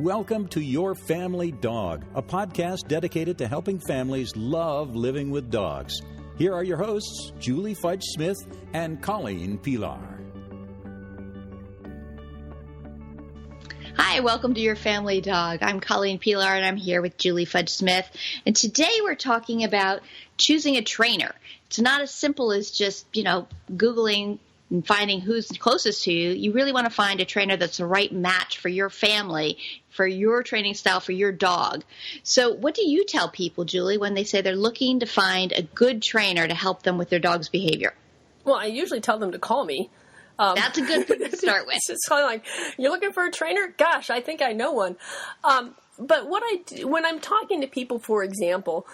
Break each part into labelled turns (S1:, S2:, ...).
S1: welcome to Your Family Dog, a podcast dedicated to helping families love living with dogs. Here are your hosts, Julie Fudge Smith and Colleen Pelar.
S2: Hi, welcome to Your Family Dog. I'm Colleen Pelar, and I'm here with Julie Fudge Smith. And today we're talking about choosing a trainer. It's not as simple as just, Googling and finding who's closest to you. You really want to find a trainer that's the right match for your family, for your training style, for your dog. So what do you tell people, Julie, when they say they're looking to find a good trainer to help them with their dog's behavior?
S3: Well, I usually tell them to call me.
S2: That's a good thing to start with.
S3: It's kind of like, you're looking for a trainer? Gosh, I think I know one. But what I do, when I'm talking to people, for example,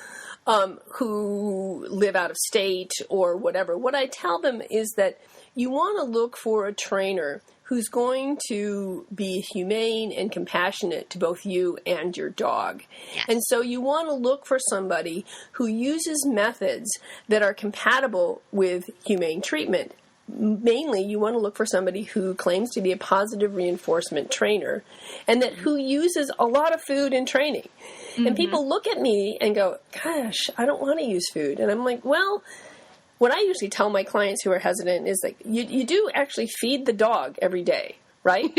S3: who live out of state or whatever, what I tell them is that you want to look for a trainer who's going to be humane and compassionate to both you and your dog.
S2: Yes.
S3: And so you want to look for somebody who uses methods that are compatible with humane treatment. Mainly, you want to look for somebody who claims to be a positive reinforcement trainer and that who uses a lot of food in training. Mm-hmm. And people look at me and go, gosh, I don't want to use food. And I'm like, well, what I usually tell my clients who are hesitant is like, you do actually feed the dog every day, right?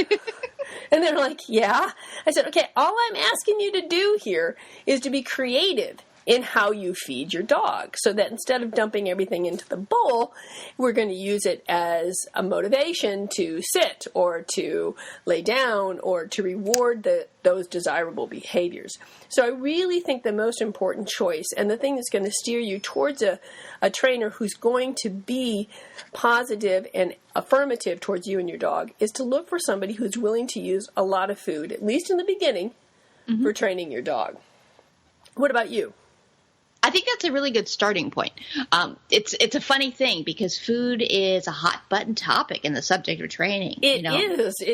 S3: And they're like, yeah. I said, okay, all I'm asking you to do here is to be creative in how you feed your dog, so that instead of dumping everything into the bowl, we're going to use it as a motivation to sit or to lay down or to reward those desirable behaviors. So I really think the most important choice and the thing that's going to steer you towards a trainer who's going to be positive and affirmative towards you and your dog is to look for somebody who's willing to use a lot of food, at least in the beginning, for training your dog. What about you?
S2: I think that's a really good starting point. It's a funny thing because food is a hot button topic in the subject of training.
S3: It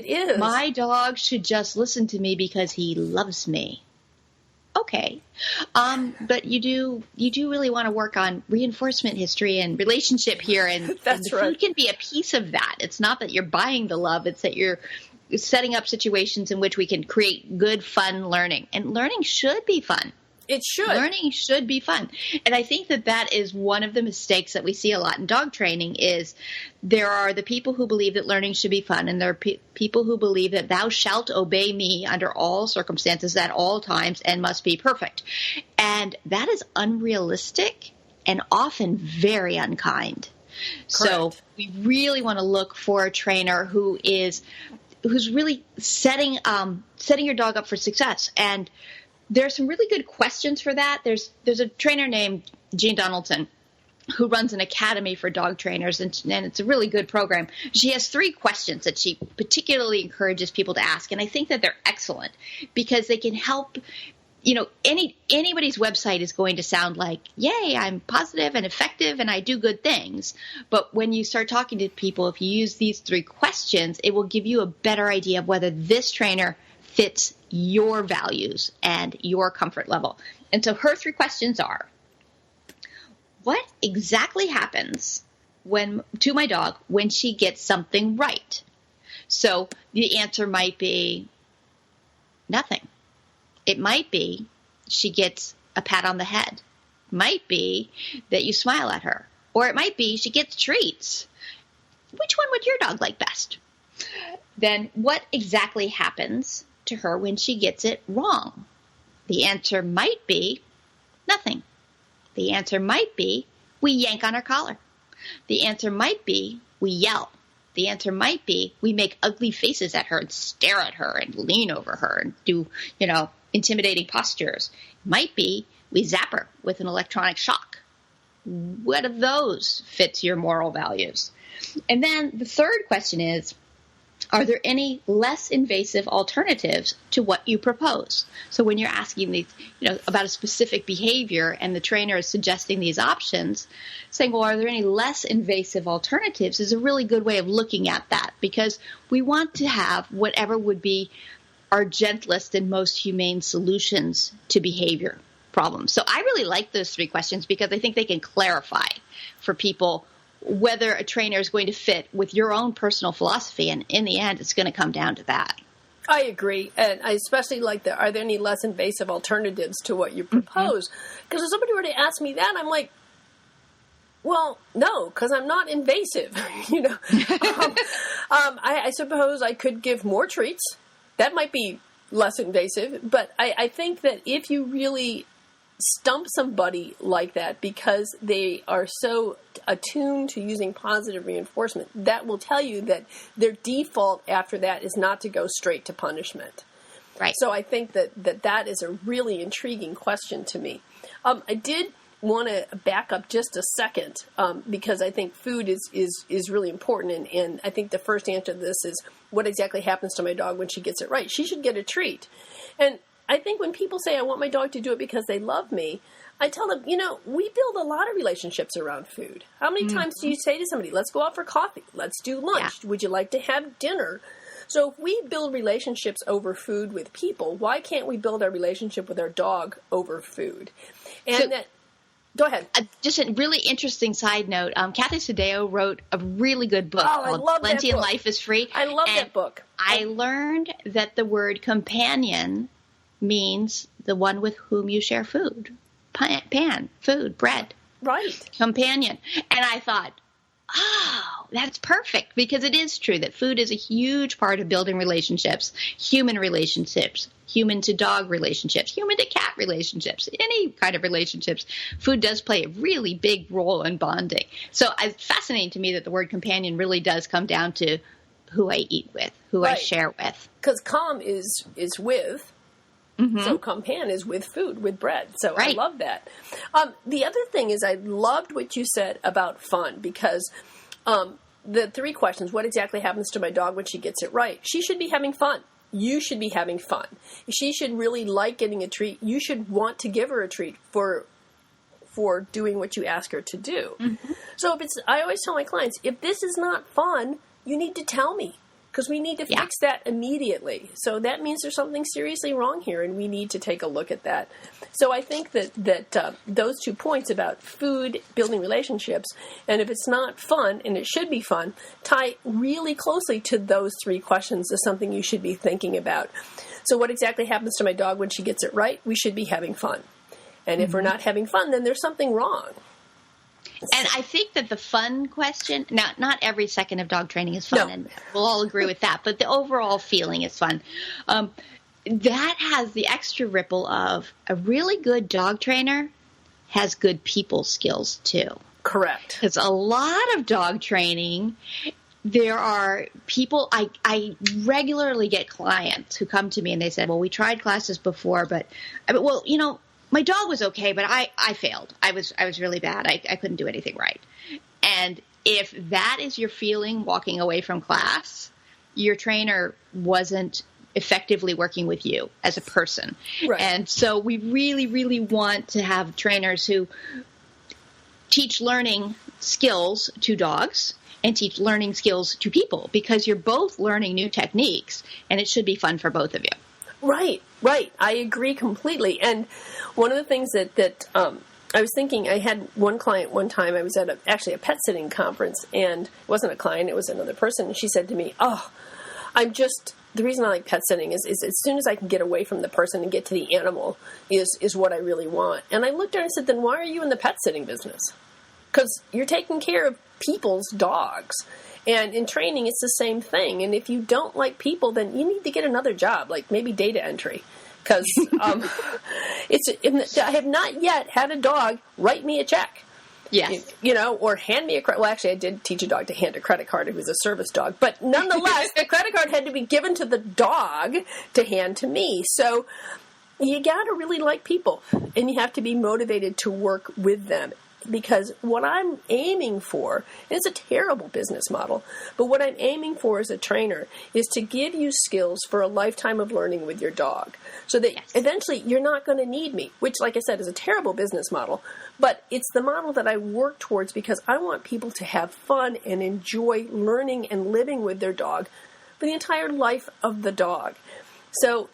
S3: is.
S2: My dog should just listen to me because he loves me. Okay. But you do really want to work on reinforcement history and relationship here. And,
S3: That's
S2: and the food can be a piece of that. It's not that you're buying the love. It's that you're setting up situations in which we can create good, fun learning. And learning should be fun.
S3: It should.
S2: Learning should be fun. And I think that is one of the mistakes that we see a lot in dog training is there are the people who believe that learning should be fun, and there are people who believe that thou shalt obey me under all circumstances at all times and must be perfect. And that is unrealistic and often very unkind.
S3: Correct.
S2: So we really want to look for a trainer who's really setting your dog up for success. And there are some really good questions for that. There's a trainer named Jean Donaldson who runs an academy for dog trainers, and it's a really good program. She has 3 questions that she particularly encourages people to ask, and I think that they're excellent because they can help. Anybody's website is going to sound like, yay, I'm positive and effective and I do good things. But when you start talking to people, if you use these 3 questions, it will give you a better idea of whether this trainer fits your values and your comfort level. And so her 3 questions are, what exactly happens to my dog when she gets something right? So the answer might be nothing. It might be she gets a pat on the head. It might be that you smile at her. Or it might be she gets treats. Which one would your dog like best? Then what exactly happens to her when she gets it wrong? The answer might be nothing. The answer might be we yank on her collar. The answer might be we yell. The answer might be we make ugly faces at her and stare at her and lean over her and do, intimidating postures. It might be we zap her with an electronic shock. What of those fits your moral values? And then the third question is, are there any less invasive alternatives to what you propose? So when you're asking these, about a specific behavior and the trainer is suggesting these options, saying, well, are there any less invasive alternatives is a really good way of looking at that because we want to have whatever would be our gentlest and most humane solutions to behavior problems. So I really like those 3 questions because I think they can clarify for people whether a trainer is going to fit with your own personal philosophy. And in the end, it's going to come down to that.
S3: I agree. And I especially like are there any less invasive alternatives to what you propose? Because if somebody were to ask me that, I'm like, well, no, because I'm not invasive. I suppose I could give more treats. That might be less invasive. But I think that if you really stump somebody like that because they are so attuned to using positive reinforcement, that will tell you that their default after that is not to go straight to punishment.
S2: Right.
S3: So I think that is a really intriguing question to me. I did want to back up just a second because I think food is really important. And I think the first answer to this is, what exactly happens to my dog when she gets it right? She should get a treat. And I think when people say, I want my dog to do it because they love me, I tell them, we build a lot of relationships around food. How many times do you say to somebody, let's go out for coffee, let's do lunch, would you like to have dinner? So if we build relationships over food with people, why can't we build our relationship with our dog over food? And go ahead.
S2: Just a really interesting side note. Kathy Sadeo wrote a really good book called Plenty and Life is Free.
S3: I love that book.
S2: I learned that the word companion means the one with whom you share food. Food, bread.
S3: Right.
S2: Companion. And I thought, oh, that's perfect, because it is true that food is a huge part of building relationships, human to dog relationships, human to cat relationships, any kind of relationships. Food does play a really big role in bonding. So it's fascinating to me that the word companion really does come down to who I eat with, who I share with.
S3: Because com is with. So compan is with food, with bread. So I love that. The other thing is I loved what you said about fun, because the 3 questions, what exactly happens to my dog when she gets it right? She should be having fun. You should be having fun. She should really like getting a treat. You should want to give her a treat for doing what you ask her to do. So I always tell my clients, if this is not fun, you need to tell me. Because we need to fix that immediately. So that means there's something seriously wrong here, and we need to take a look at that. So I think that those 2 points about food, building relationships, and if it's not fun, and it should be fun, tie really closely to those 3 questions as something you should be thinking about. So what exactly happens to my dog when she gets it right? We should be having fun. And if we're not having fun, then there's something wrong.
S2: And I think that the fun question, now, not every second of dog training is fun, and we'll all agree with that, but the overall feeling is fun. That has the extra ripple of a really good dog trainer has good people skills too.
S3: Correct.
S2: Because a lot of dog training, there are people, I regularly get clients who come to me and they say, well, we tried classes before, but my dog was okay, but I failed. I was really bad. I couldn't do anything right. And if that is your feeling walking away from class, your trainer wasn't effectively working with you as a person.
S3: Right.
S2: And so we really, really want to have trainers who teach learning skills to dogs and teach learning skills to people, because you're both learning new techniques, and it should be fun for both of you.
S3: Right. I agree completely. And one of the things that I was thinking, I had one client one time, I was at actually a pet sitting conference, and it wasn't a client, it was another person, and she said to me, the reason I like pet sitting is as soon as I can get away from the person and get to the animal is what I really want. And I looked at her and said, then why are you in the pet sitting business? Because you're taking care of people's dogs. And in training, it's the same thing. And if you don't like people, then you need to get another job, like maybe data entry. Because I have not yet had a dog write me a check.
S2: Yes.
S3: Or hand me a credit. Well, actually, I did teach a dog to hand a credit card. It was a service dog. But nonetheless, the credit card had to be given to the dog to hand to me. So you got to really like people, and you have to be motivated to work with them. Because what I'm aiming for, and it's a terrible business model, but what I'm aiming for as a trainer is to give you skills for a lifetime of learning with your dog. So that eventually you're not going to need me, which, like I said, is a terrible business model. But it's the model that I work towards because I want people to have fun and enjoy learning and living with their dog for the entire life of the dog. So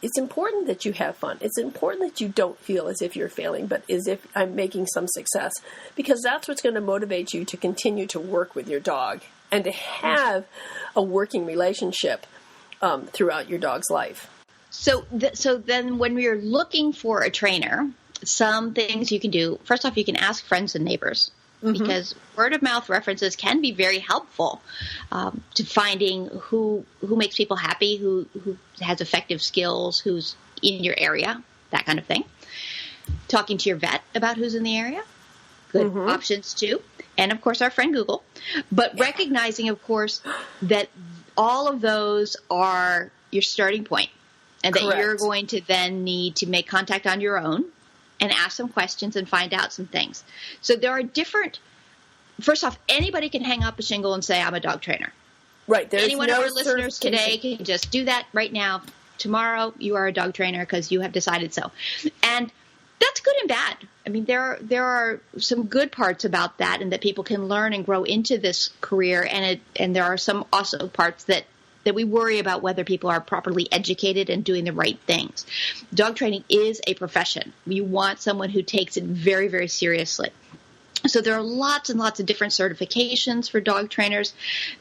S3: it's important that you have fun. It's important that you don't feel as if you're failing, but as if I'm making some success, because that's what's going to motivate you to continue to work with your dog and to have a working relationship throughout your dog's life.
S2: So then when we're looking for a trainer, some things you can do. First off, you can ask friends and neighbors, because word of mouth references can be very helpful to finding who makes people happy, who has effective skills, who's in your area, that kind of thing. Talking to your vet about who's in the area, good options too. And of course, our friend Google. But recognizing, of course, that all of those are your starting point, and that you're going to then need to make contact on your own and ask some questions and find out some things. So there are different – first off, anybody can hang up a shingle and say, I'm a dog trainer.
S3: Right.
S2: Any one of our listeners today can just do that right now. Tomorrow, you are a dog trainer because you have decided so. And that's good and bad. I mean, there are some good parts about that, and that people can learn and grow into this career. And there are some also parts that we worry about whether people are properly educated and doing the right things. Dog training is a profession. You want someone who takes it very, very seriously. So there are lots and lots of different certifications for dog trainers.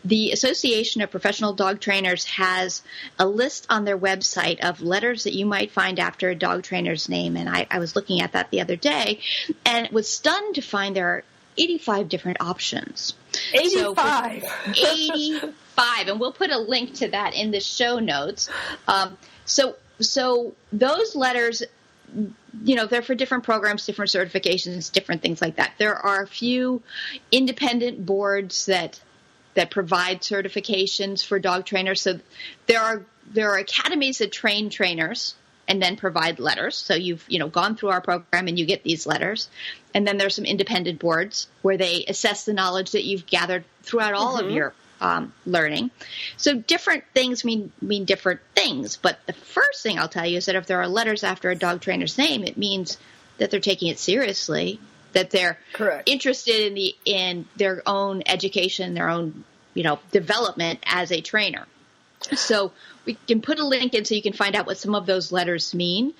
S2: The Association of Professional Dog Trainers has a list on their website of letters that you might find after a dog trainer's name. And I was looking at that the other day and was stunned to find there are 85 different options.
S3: 85.
S2: 85. And we'll put a link to that in the show notes. So those letters, they're for different programs, different certifications, different things like that. There are a few independent boards that provide certifications for dog trainers. So there are academies that train trainers and then provide letters. So you've gone through our program and you get these letters. And then there's some independent boards where they assess the knowledge that you've gathered throughout all of your learning. So different things mean different things. But the first thing I'll tell you is that if there are letters after a dog trainer's name, it means that they're taking it seriously, that they're interested in their own education, their own development as a trainer. So we can put a link in so you can find out what some of those letters mean.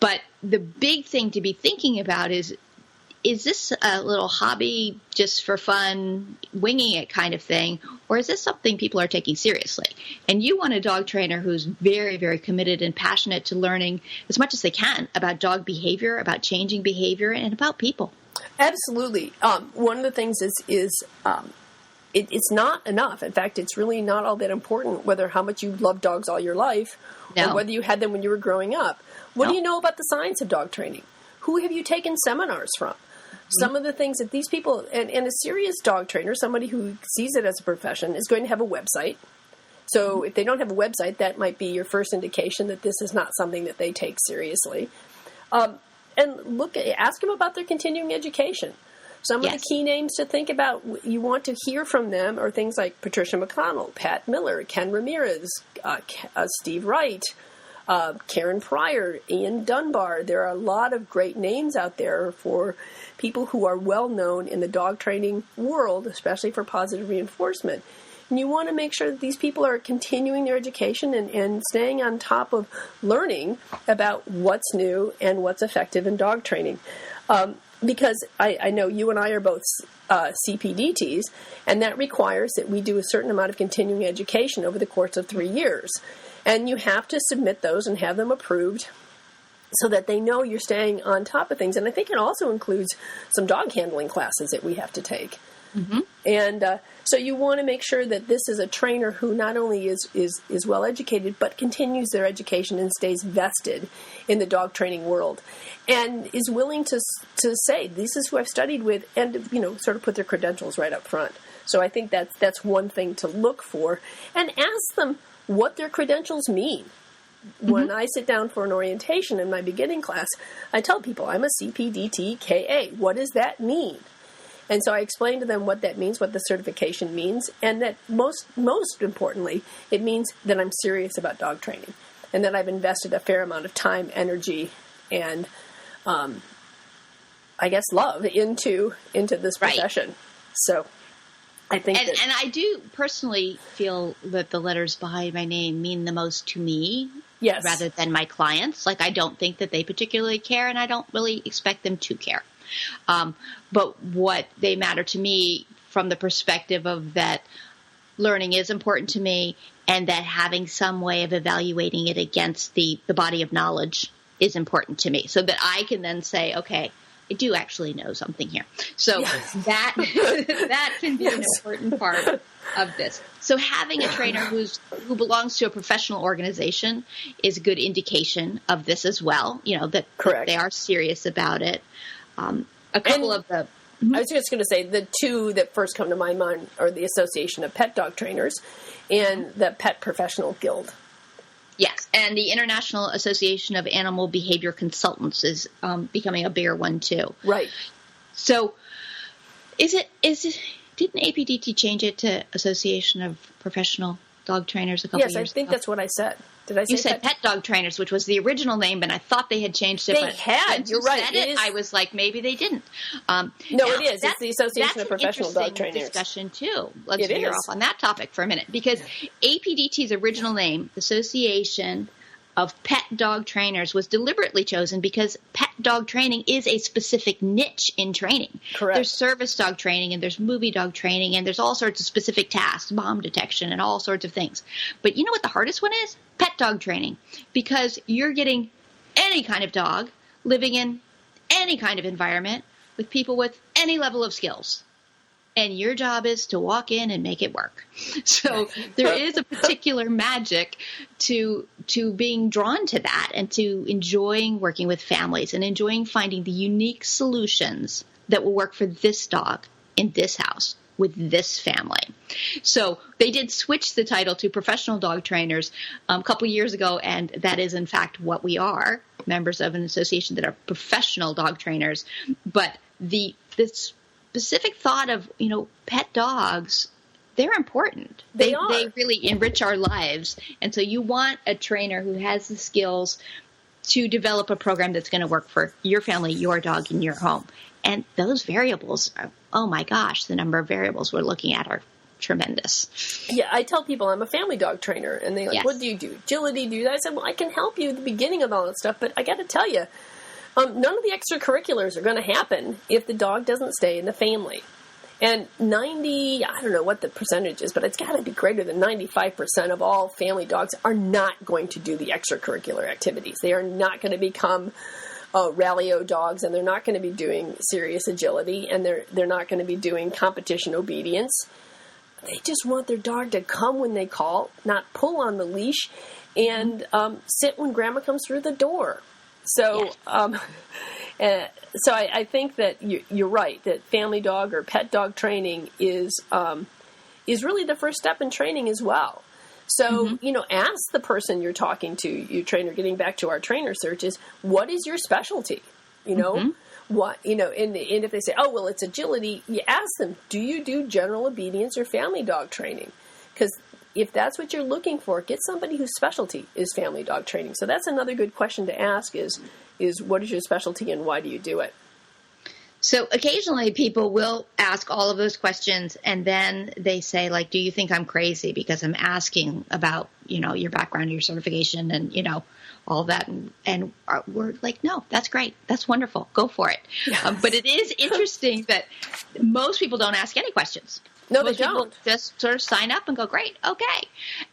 S2: But the big thing to be thinking about is this a little hobby just for fun, winging it kind of thing, or is this something people are taking seriously? And you want a dog trainer who's very, very committed and passionate to learning as much as they can about dog behavior, about changing behavior, and about people.
S3: Absolutely. One of the things is it's not enough. In fact, it's really not all that important whether how much you love dogs all your life or whether you had them when you were growing up. What do you know about the science of dog training? Who have you taken seminars from? Some of the things that these people, and a serious dog trainer, somebody who sees it as a profession, is going to have a website. So if they don't have a website, that might be your first indication that this is not something that they take seriously. And ask them about their continuing education. Some of the key names to think about, you want to hear from them, are things like Patricia McConnell, Pat Miller, Ken Ramirez, Steve Wright, Karen Pryor, Ian Dunbar. There are a lot of great names out there for people who are well known in the dog training world, especially for positive reinforcement. And you want to make sure that these people are continuing their education and staying on top of learning about what's new and what's effective in dog training. Because I know you and I are both CPDTs, and that requires that we do a certain amount of continuing education over the course of 3 years. And you have to submit those and have them approved so that they know you're staying on top of things. And I think it also includes some dog handling classes that we have to take. Mm-hmm. And so you want to make sure that this is a trainer who not only is well educated, but continues their education and stays vested in the dog training world, and is willing to say, this is who I've studied with, and sort of put their credentials right up front. So I think that's one thing to look for, and ask them what their credentials mean. Mm-hmm. When I sit down for an orientation in my beginning class, I tell people I'm a CPDT KA. What does that mean? And so I explain to them what that means, what the certification means, and that most importantly, it means that I'm serious about dog training, and that I've invested a fair amount of time, energy, and I guess love into this profession. Right. So I think
S2: and I do personally feel that the letters behind my name mean the most to me, rather than my clients. Like, I don't think that they particularly care, and I don't really expect them to care. But what they matter to me from the perspective of that learning is important to me, and that having some way of evaluating it against the body of knowledge is important to me, so that I can then say, okay, I do actually know something here. So that can be an important part of this. So having a trainer who belongs to a professional organization is a good indication of this as well. That they are serious about it. A couple of the
S3: I was just going to say the two that first come to my mind are the Association of Pet Dog Trainers and the Pet Professional Guild.
S2: Yes, and the International Association of Animal Behavior Consultants is becoming a bigger one too.
S3: Right.
S2: So, didn't APDT change it to Association of Professional Dog Trainers a couple years ago?
S3: Yes, I think that's what I said. Did I say
S2: you said Pet Dog Trainers, which was the original name, and I thought they had changed it.
S3: They had. You're right.
S2: I was like, maybe they didn't.
S3: No, it is. It's the Association of Professional Dog Trainers.
S2: That's an interesting discussion, too. Let's veer off on that topic for a minute. Because APDT's original name, Association of Pet Dog Trainers, was deliberately chosen because pet dog training is a specific niche in training.
S3: Correct.
S2: There's service dog training, and there's movie dog training, and there's all sorts of specific tasks, bomb detection, and all sorts of things. But you know what the hardest one is? Pet dog training. Because you're getting any kind of dog living in any kind of environment with people with any level of skills. And your job is to walk in and make it work. So there is a particular magic to being drawn to that, and to enjoying working with families and enjoying finding the unique solutions that will work for this dog in this house with this family. So they did switch the title to Professional Dog Trainers a couple years ago, and that is in fact what we are, members of an association that are professional dog trainers. But this specific thought of, pet dogs, they're important. They really enrich our lives. And so you want a trainer who has the skills to develop a program that's going to work for your family, your dog, in your home. And those variables are, oh my gosh, the number of variables we're looking at are tremendous.
S3: Yeah, I tell people I'm a family dog trainer, and they're like, what do you do? Agility, do that? I said, well, I can help you at the beginning of all that stuff, but I got to tell you, none of the extracurriculars are going to happen if the dog doesn't stay in the family. And I don't know what the percentage is, but it's got to be greater than 95% of all family dogs are not going to do the extracurricular activities. They are not going to become rally-o dogs, and they're not going to be doing serious agility, and they're not going to be doing competition obedience. They just want their dog to come when they call, not pull on the leash, and sit when grandma comes through the door. So, so I think that you're right, that family dog or pet dog training is really the first step in training as well. So, ask the person you're talking to, your trainer, getting back to our trainer search, is what is your specialty? What, and if they say, oh, well, it's agility, you ask them, do you do general obedience or family dog training? Because if that's what you're looking for, get somebody whose specialty is family dog training. So that's another good question to ask is what is your specialty and why do you do it?
S2: So occasionally people will ask all of those questions, and then they say, like, do you think I'm crazy because I'm asking about, your background, your certification, and, all that. And we're like, no, that's great. That's wonderful. Go for it.
S3: Yes.
S2: But it is interesting that most people don't ask any questions.
S3: No,
S2: most
S3: they don't.
S2: People just sort of sign up and go, great, okay.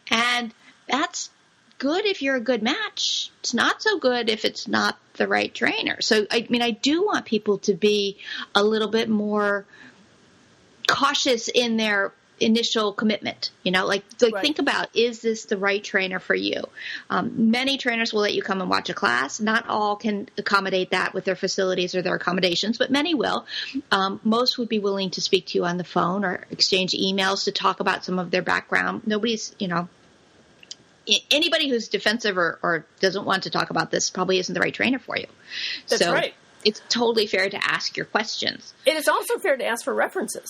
S2: And that's good if you're a good match. It's not so good if it's not the right trainer. So, I do want people to be a little bit more cautious in their initial commitment, right. Think about, is this the right trainer for you? Many trainers will let you come and watch a class. Not all can accommodate that with their facilities or their accommodations, but many will. Most would be willing to speak to you on the phone or exchange emails to talk about some of their background. Nobody's, anybody who's defensive or doesn't want to talk about this probably isn't the right trainer for you.
S3: That's right.
S2: It's totally fair to ask your questions.
S3: And it's also fair to ask for references.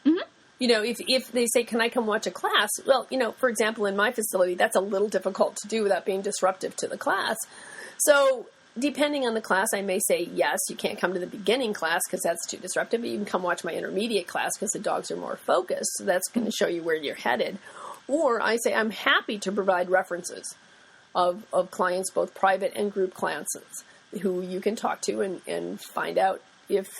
S3: Mm-hmm. If they say, can I come watch a class? Well, for example, in my facility, that's a little difficult to do without being disruptive to the class. So depending on the class, I may say, yes, you can't come to the beginning class because that's too disruptive, but you can come watch my intermediate class because the dogs are more focused. So that's going to show you where you're headed. Or I say, I'm happy to provide references of clients, both private and group clients, who you can talk to and find out if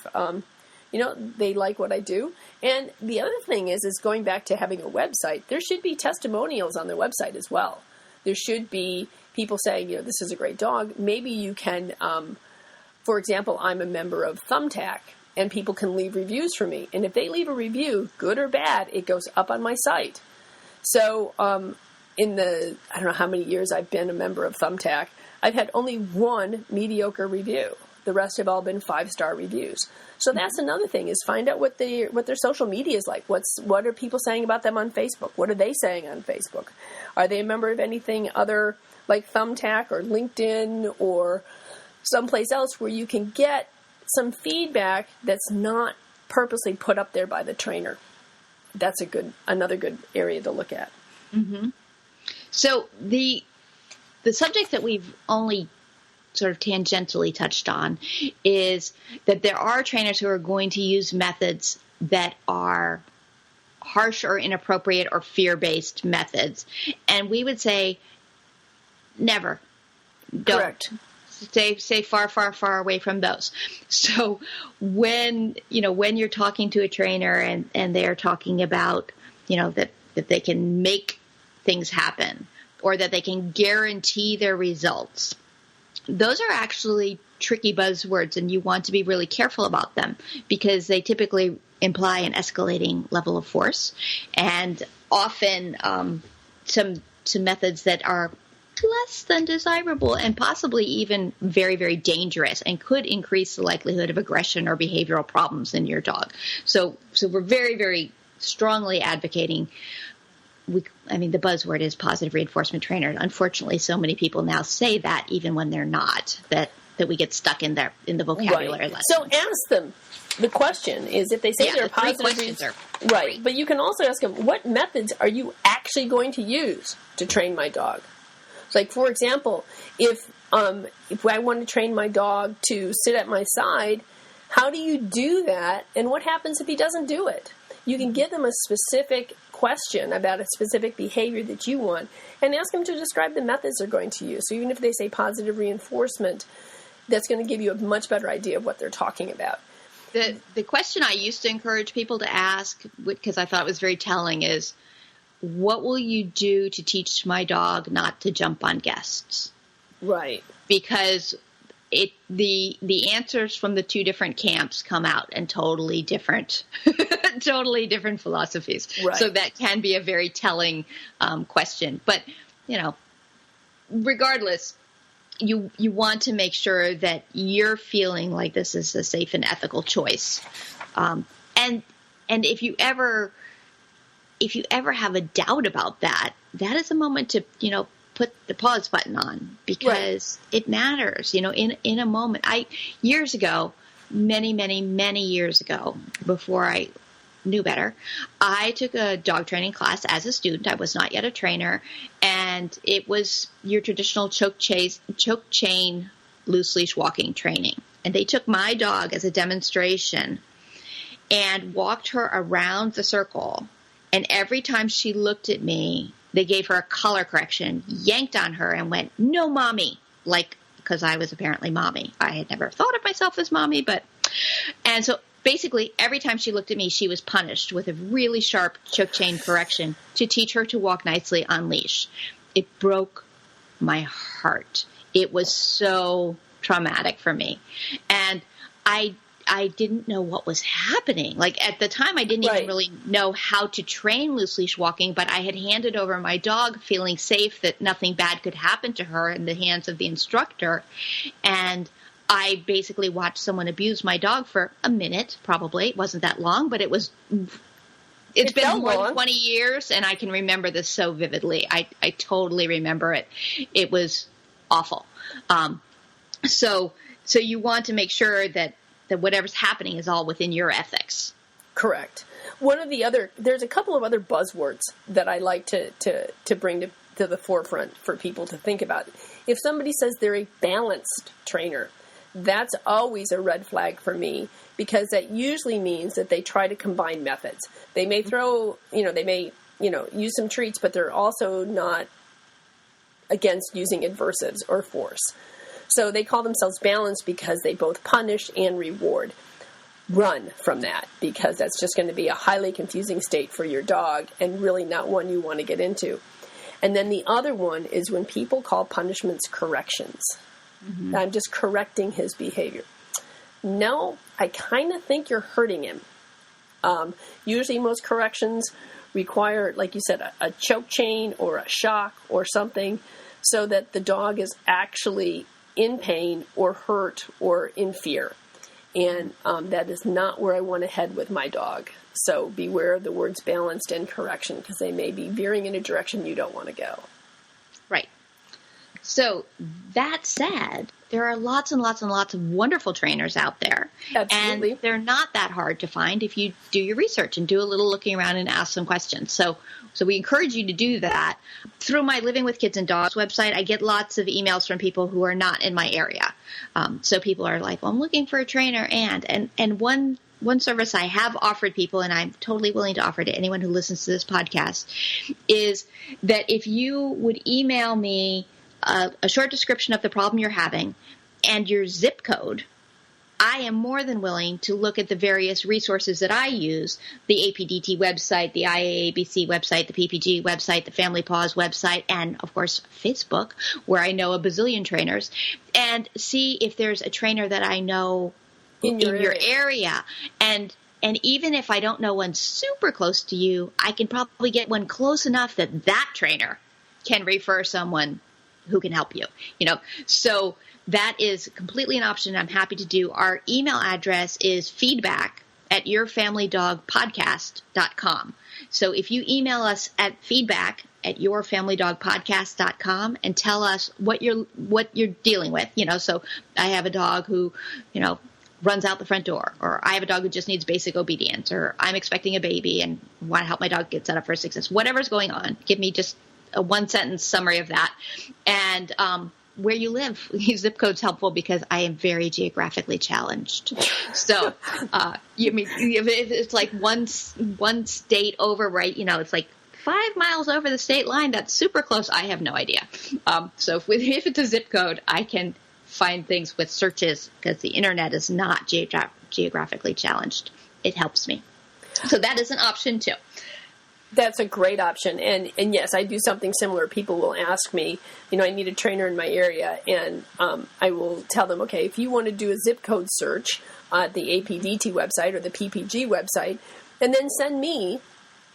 S3: They like what I do. And the other thing is going back to having a website, there should be testimonials on the website as well. There should be people saying, this is a great dog. Maybe you can, for example, I'm a member of Thumbtack, and people can leave reviews for me. And if they leave a review, good or bad, it goes up on my site. So in the, I don't know how many years I've been a member of Thumbtack, I've had only one mediocre review. The rest have all been 5-star reviews. So that's another thing, is find out what their social media is like. What are people saying about them on Facebook? What are they saying on Facebook? Are they a member of anything other like Thumbtack or LinkedIn or someplace else where you can get some feedback that's not purposely put up there by the trainer? That's another good area to look at.
S2: Mm-hmm. So the subject that we've only sort of tangentially touched on is that there are trainers who are going to use methods that are harsh or inappropriate or fear-based methods. And we would say never. Don't.
S3: Correct.
S2: Stay far, far, far away from those. So when you're talking to a trainer and they're talking about, that they can make things happen or that they can guarantee their results, those are actually tricky buzzwords, and you want to be really careful about them because they typically imply an escalating level of force and often some methods that are less than desirable and possibly even very, very dangerous and could increase the likelihood of aggression or behavioral problems in your dog. So we're very, very strongly advocating. The buzzword is positive reinforcement trainer. Unfortunately, so many people now say that even when they're not, that we get stuck in the vocabulary lesson.
S3: So ask them. The question is, if they say they're positive, right? But you can also ask them, what methods are you actually going to use to train my dog? Like, for example, if I want to train my dog to sit at my side, how do you do that? And what happens if he doesn't do it? You can give them a specific question about a specific behavior that you want and ask them to describe the methods they're going to use. So even if they say positive reinforcement, that's going to give you a much better idea of what they're talking about.
S2: The question I used to encourage people to ask, because I thought it was very telling, is, what will you do to teach my dog not to jump on guests?
S3: Right.
S2: Because the answers from the two different camps come out in totally different philosophies.
S3: Right.
S2: So that can be a very telling question. But, regardless, you want to make sure that you're feeling like this is a safe and ethical choice. And if you ever have a doubt about that, that is a moment to, put the pause button on because it matters, in a moment. Years ago, many, many, many years ago, before I knew better, I took a dog training class as a student. I was not yet a trainer, and it was your traditional choke chain, loose leash walking training. And they took my dog as a demonstration and walked her around the circle. And every time she looked at me, they gave her a color correction, yanked on her, and went, "No, mommy," because I was apparently mommy. I had never thought of myself as mommy, and so basically every time she looked at me, she was punished with a really sharp choke chain correction to teach her to walk nicely on leash. It broke my heart. It was so traumatic for me. And I didn't know what was happening. At the time, I didn't even really know how to train loose leash walking, but I had handed over my dog feeling safe that nothing bad could happen to her in the hands of the instructor. And I basically watched someone abuse my dog for a minute, probably. It wasn't that long, but it's been more than 20 years, and I can remember this so vividly. I totally remember it. It was awful. So you want to make sure that whatever's happening is all within your ethics.
S3: Correct. There's a couple of other buzzwords that I like to bring to the forefront for people to think about. If somebody says they're a balanced trainer, that's always a red flag for me, because that usually means that they try to combine methods. They may use some treats, but they're also not against using adversives or force. So they call themselves balanced because they both punish and reward. run from that, because that's just going to be a highly confusing state for your dog and really not one you want to get into. And then the other one is when people call punishments corrections. Mm-hmm. I'm just correcting his behavior. No, I kind of think you're hurting him. Usually most corrections require, like you said, a choke chain or a shock or something so that the dog is actually in pain or hurt or in fear. And that is not where I want to head with my dog. So beware of the words balanced and correction, because they may be veering in a direction you don't want to go.
S2: Right. So that said, there are lots and lots and lots of wonderful trainers out there.
S3: Absolutely.
S2: And they're not that hard to find if you do your research and do a little looking around and ask some questions. So we encourage you to do that. Through my Living with Kids and Dogs website, I get lots of emails from people who are not in my area. So people are like, well, I'm looking for a trainer. And one service I have offered people, and I'm totally willing to offer to anyone who listens to this podcast, is that if you would email me a short description of the problem you're having and your zip code, I am more than willing to look at the various resources that I use, the APDT website, the IAABC website, the PPG website, the Family Paws website, and, of course, Facebook, where I know a bazillion trainers, and see if there's a trainer that I know in your area. And even if I don't know one super close to you, I can probably get one close enough that trainer can refer someone who can help you, So that is completely an option I'm happy to do. Our email address is feedback@yourfamilydogpodcast.com. So if you email us at feedback@yourfamilydogpodcast.com and tell us what you're dealing with, so I have a dog who, runs out the front door, or I have a dog who just needs basic obedience, or I'm expecting a baby and want to help my dog get set up for success. Whatever's going on, give me just a one-sentence summary of that. And where you live, zip code's helpful because I am very geographically challenged. So, if it's like one state over, right? It's like 5 miles over the state line. That's super close. I have no idea. So if it's a zip code, I can find things with searches because the internet is not geographically challenged. It helps me. So that is an option too.
S3: That's a great option. And yes, I do something similar. People will ask me, I need a trainer in my area. And I will tell them, okay, if you want to do a zip code search at the APDT website or the PPG website, and then send me,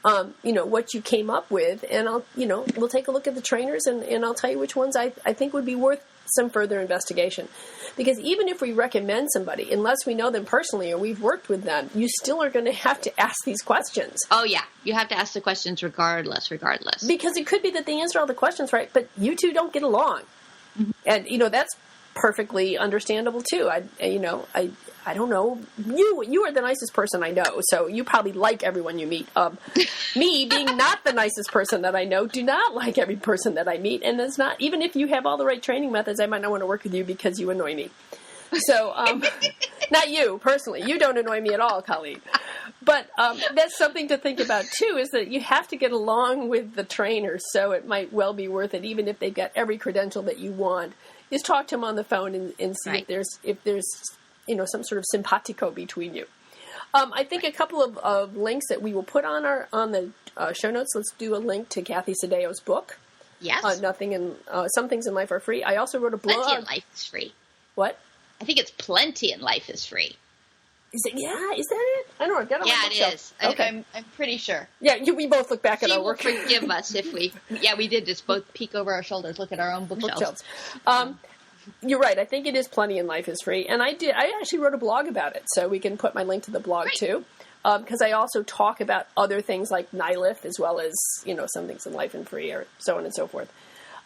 S3: what you came up with. And we'll take a look at the trainers and I'll tell you which ones I think would be worth some further investigation. Because even if we recommend somebody, unless we know them personally or we've worked with them, you still are going to have to ask these questions.
S2: Oh, yeah. You have to ask the questions regardless.
S3: Because it could be that they answer all the questions right, but you two don't get along. Mm-hmm. And, that's perfectly understandable, too. I don't know. You are the nicest person I know, so you probably like everyone you meet. Me, being not the nicest person that I know, do not like every person that I meet, and it's not, even if you have all the right training methods, I might not want to work with you because you annoy me. So, not you, personally. You don't annoy me at all, Colleen. But that's something to think about, too, is that you have to get along with the trainer, so it might well be worth it, even if they've got every credential that you want. Is talk to them on the phone and see
S2: right.
S3: if there's some sort of simpatico between you. I think a couple of links that we will put on the show notes. Let's do a link to Kathy Sadeo's book.
S2: Yes.
S3: Some Things in Life Are Free. I also wrote a blog.
S2: Plenty in Life is Free.
S3: What?
S2: I think it's Plenty in Life is Free.
S3: Is it? Yeah. Is that it? I don't know. I've got it on my bookshelf.
S2: It is.
S3: Okay.
S2: I'm pretty sure.
S3: Yeah. We both look back at our work.
S2: She will forgive us if we. Yeah, we did just both peek over our shoulders, look at our own bookshelves.
S3: You're right. I think it is Plenty in Life is Free. And I actually wrote a blog about it, so we can put my link to the blog, too. Because I also talk about other things like NILIF, as well as, Some Things in Life and Free, or so on and so forth.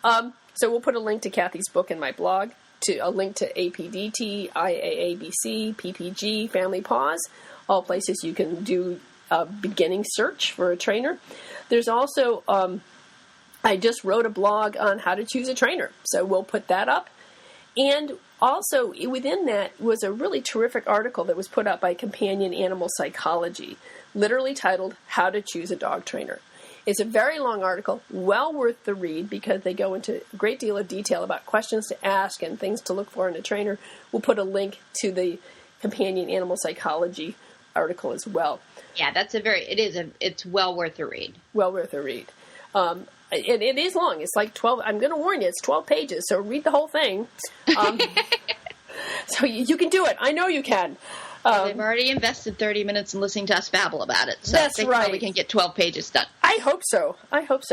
S3: So we'll put a link to Kathy's book in my blog, to a link to APDT, IAABC, PPG, Family Paws, all places you can do a beginning search for a trainer. There's also, I just wrote a blog on how to choose a trainer, so we'll put that up. And also, within that was a really terrific article that was put out by Companion Animal Psychology, literally titled, How to Choose a Dog Trainer. It's a very long article, well worth the read, because they go into a great deal of detail about questions to ask and things to look for in a trainer. We'll put a link to the companion animal psychology article as well.
S2: Yeah, it's well worth a read.
S3: Well worth a read. It is long. It's like 12. I'm going to warn you, it's 12 pages. So read the whole thing. So you can do it. I know you can.
S2: They've already invested 30 minutes in listening to us babble about it. So
S3: that's right.
S2: We can get 12 pages done.
S3: I hope so.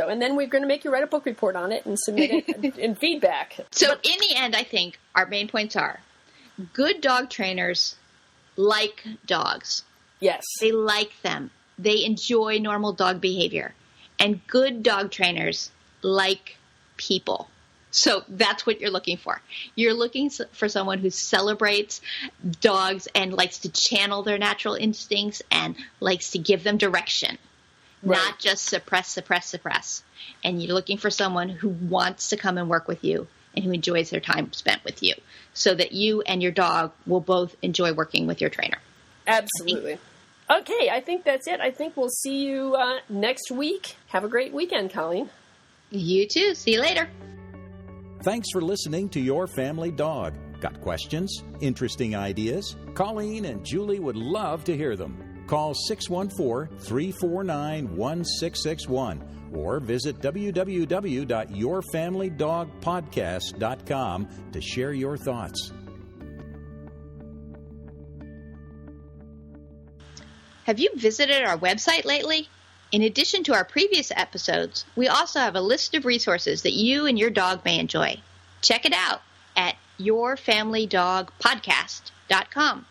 S3: And then we're going to make you write a book report on it and submit it in feedback.
S2: So in the end, I think our main points are good dog trainers like dogs.
S3: Yes.
S2: They like them. They enjoy normal dog behavior. And good dog trainers like people. So that's what you're looking for. You're looking for someone who celebrates dogs and likes to channel their natural instincts and likes to give them direction,
S3: right.
S2: Not just suppress. And you're looking for someone who wants to come and work with you and who enjoys their time spent with you so that you and your dog will both enjoy working with your trainer.
S3: Absolutely. Okay, I think that's it. I think we'll see you next week. Have a great weekend, Colleen.
S2: You too. See you later.
S1: Thanks for listening to Your Family Dog. Got questions? Interesting ideas? Colleen and Julie would love to hear them. Call 614-349-1661 or visit www.yourfamilydogpodcast.com to share your thoughts.
S2: Have you visited our website lately? In addition to our previous episodes, we also have a list of resources that you and your dog may enjoy. Check it out at yourfamilydogpodcast.com.